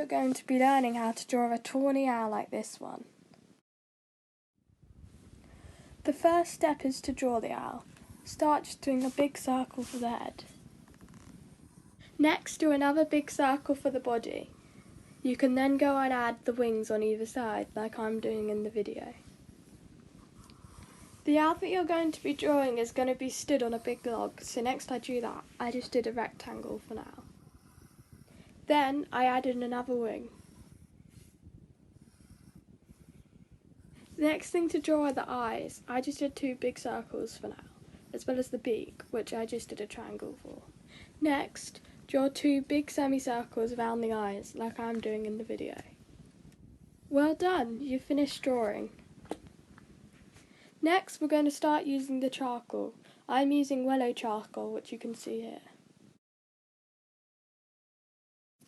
going to be learning how to draw a tawny owl like this one. The first step is to draw the owl. Start just doing a big circle for the head. Next, do another big circle for the body. You can then go and add the wings on either side, like I'm doing in the video. The owl that you're going to be drawing is going to be stood on a big log, so next I drew that, I just did a rectangle for now. Then I added another wing. The next thing to draw are the eyes. I just did 2 big circles for now, as well as the beak, which I just did a triangle for. Next, draw 2 big semicircles around the eyes, like I'm doing in the video. Well done, you've finished drawing. Next, we're going to start using the charcoal. I'm using Wello charcoal, which you can see here.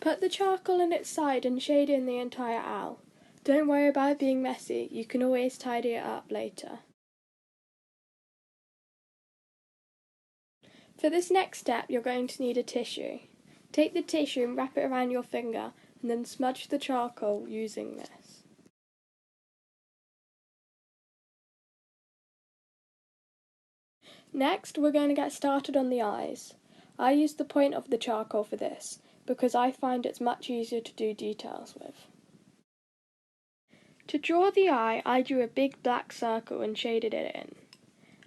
Put the charcoal on its side and shade in the entire owl. Don't worry about it being messy, you can always tidy it up later. For this next step, you're going to need a tissue. Take the tissue and wrap it around your finger, and then smudge the charcoal using this. Next, we're going to get started on the eyes. I use the point of the charcoal for this, because I find it's much easier to do details with. To draw the eye, I drew a big black circle and shaded it in.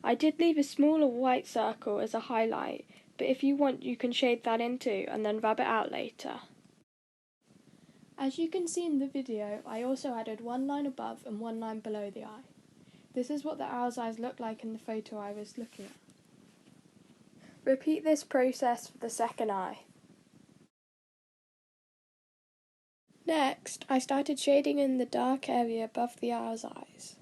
I did leave a smaller white circle as a highlight, but if you want you can shade that in too and then rub it out later. As you can see in the video, I also added 1 line above and 1 line below the eye. This is what the owl's eyes look like in the photo I was looking at. Repeat this process for the second eye. Next, I started shading in the dark area above the owl's eyes.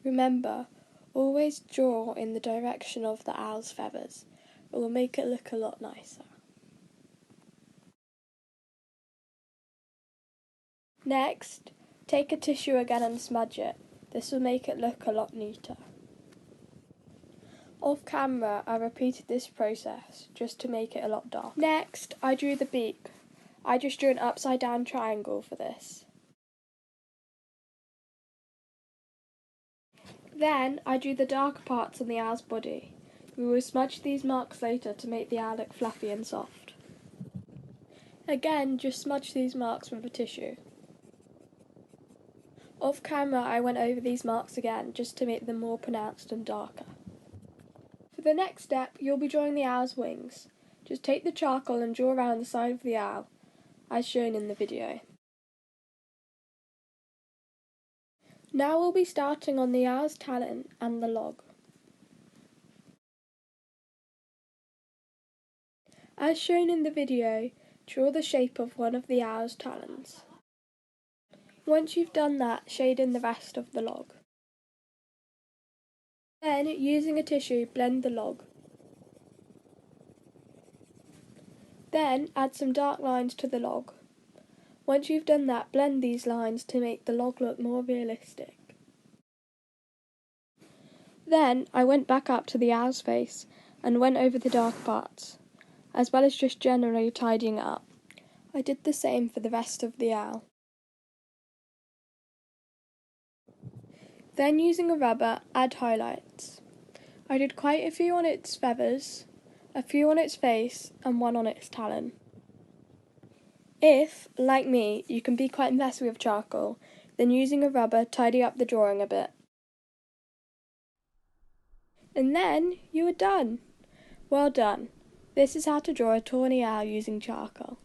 Remember, always draw in the direction of the owl's feathers. It will make it look a lot nicer. Next, take a tissue again and smudge it. This will make it look a lot neater. Off camera, I repeated this process just to make it a lot darker. Next, I drew the beak. I just drew an upside down triangle for this. Then, I drew the darker parts on the owl's body. We will smudge these marks later to make the owl look fluffy and soft. Again, just smudge these marks with a tissue. Off camera, I went over these marks again just to make them more pronounced and darker. For the next step, you'll be drawing the owl's wings. Just take the charcoal and draw around the side of the owl, as shown in the video. Now we'll be starting on the owl's talon and the log. As shown in the video, draw the shape of one of the owl's talons. Once you've done that, shade in the rest of the log. Then, using a tissue, blend the log. Then, add some dark lines to the log. Once you've done that, blend these lines to make the log look more realistic. Then, I went back up to the owl's face and went over the dark parts, as well as just generally tidying it up. I did the same for the rest of the owl. Then, using a rubber, add highlights. I did quite a few on its feathers, a few on its face, and 1 on its talon. If, like me, you can be quite messy with charcoal, then using a rubber, tidy up the drawing a bit. And then, you are done! Well done! This is how to draw a tawny owl using charcoal.